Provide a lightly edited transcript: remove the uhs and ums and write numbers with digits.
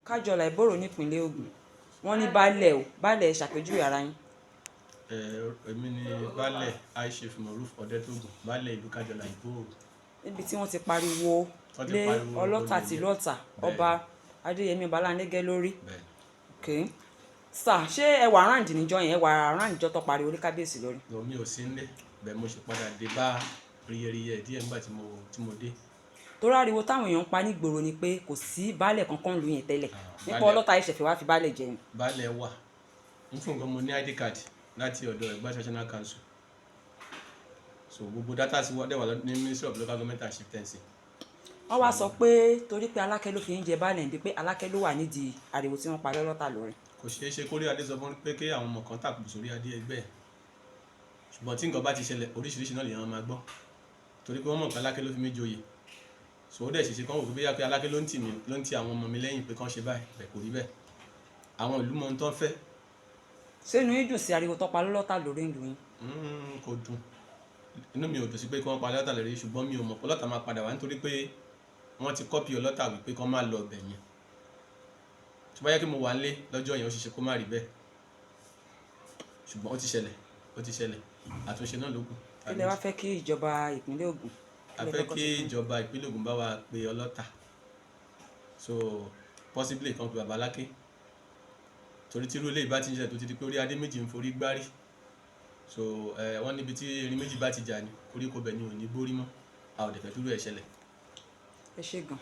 Kajola Ibooro nípínlẹ̀ Ògùn wọ́n ní Baale ṣàpèjúwe ara yín. Èmi ni Baale Aishif Moruf Ọ̀dẹ́tògùn Baale ìlú Kajola Ibooro. Níbi tí wọ́n ti pariwo lé Olota tìlú Ọ̀tà ọba Adéyẹmí Ọbalánégẹ́ lórí. Sà, ṣé ẹ wà ráǹdì níjọ́ yẹn, ẹ wà ráǹdì níjọ́ tó pariwo lé kábíyèsí lórí? Mi ò sí nílé bẹ́ẹ̀ mo ṣe padà dé bá riyẹriyẹ díẹ̀ nígbà tí mo dé. Torí ariwo táwọn èèyàn ń pa nígboro ni pé kò sí Baale kankan lu yẹn tẹ́lẹ̀ nípa Olota ìṣẹ̀fẹ̀ wá fi Baale jẹ ni. Baale wà ń fún nǹkan mo ní ID card láti ọ̀dọ̀ Ẹ̀gbá National Council, so gbogbo data sí wọ́n dẹ̀wà ní Ministry of Local Government and Chieftaincy. Wọ́n wá sọ pé torí pé Aláké ló fi ń jẹ Baale ní pé Aláké ló wà nídìí ariwo tí wọ́n parí Olota lórí. Kò ṣeé ṣe kórí adé sọ fún pé kí àwọn ọmọ kan tàkùn sórí adé ẹgbẹ́ ẹ̀, ṣùgbọ́n tí nǹkan bá ti ṣẹlẹ̀ oríṣiríṣi náà lèèyàn máa gbọ́ torí pé wọ́n mọ̀ pé Aláké ló fi mí joyè, so ó dẹ̀ ṣèṣe kán wò pé pé Aláké ló ń ti àwọn ọmọ mi lẹ́yìn pé kán ṣe báyìí bẹ́ẹ̀ kò rí bẹ́ẹ̀. Àwọn ìlú mọ ohun tó ń fẹ́. Ṣé inú yín dùn sí ariwo tó pa Olota lórí ìlú yín? Kò dùn, inú mi ò dùn sí pé kí wọ́n pa Olota lórí, ṣùgbọ́n mi ò mọ̀ pé Olota máa padà wá nítorí pé wọ́n ti kọ́pì Olota wípé kán má lọ ọbẹ̀ yẹn. Tó bá yẹ kí mo wà nílé lọ́jọ́ yẹn ó ṣeéṣe kó má rí bẹ́ẹ̀, ṣùgbọ́n ó ti ṣẹlẹ̀ àtúnṣe náà ló kù. Kí lẹ wá fẹ́ kí ìjọba ìpínlẹ̀ Ògùn? A fẹ́ kí ìjọba ìpínlẹ̀ Ògùn bá wa pe Olota, so possibly kan pe bàbá Aláké torí tí irú ilé ìbá ti ń ṣe tó ti di pé orí adé méjì ń forí gbárí, so wọ́n níbi tí erin méjì bá ti jà ní koríko bẹ̀ ni ò ní gbórí mọ́, a ò dẹ̀ fẹ́ kí irú ẹ̀ ṣẹlẹ̀. Ẹ ṣé gan.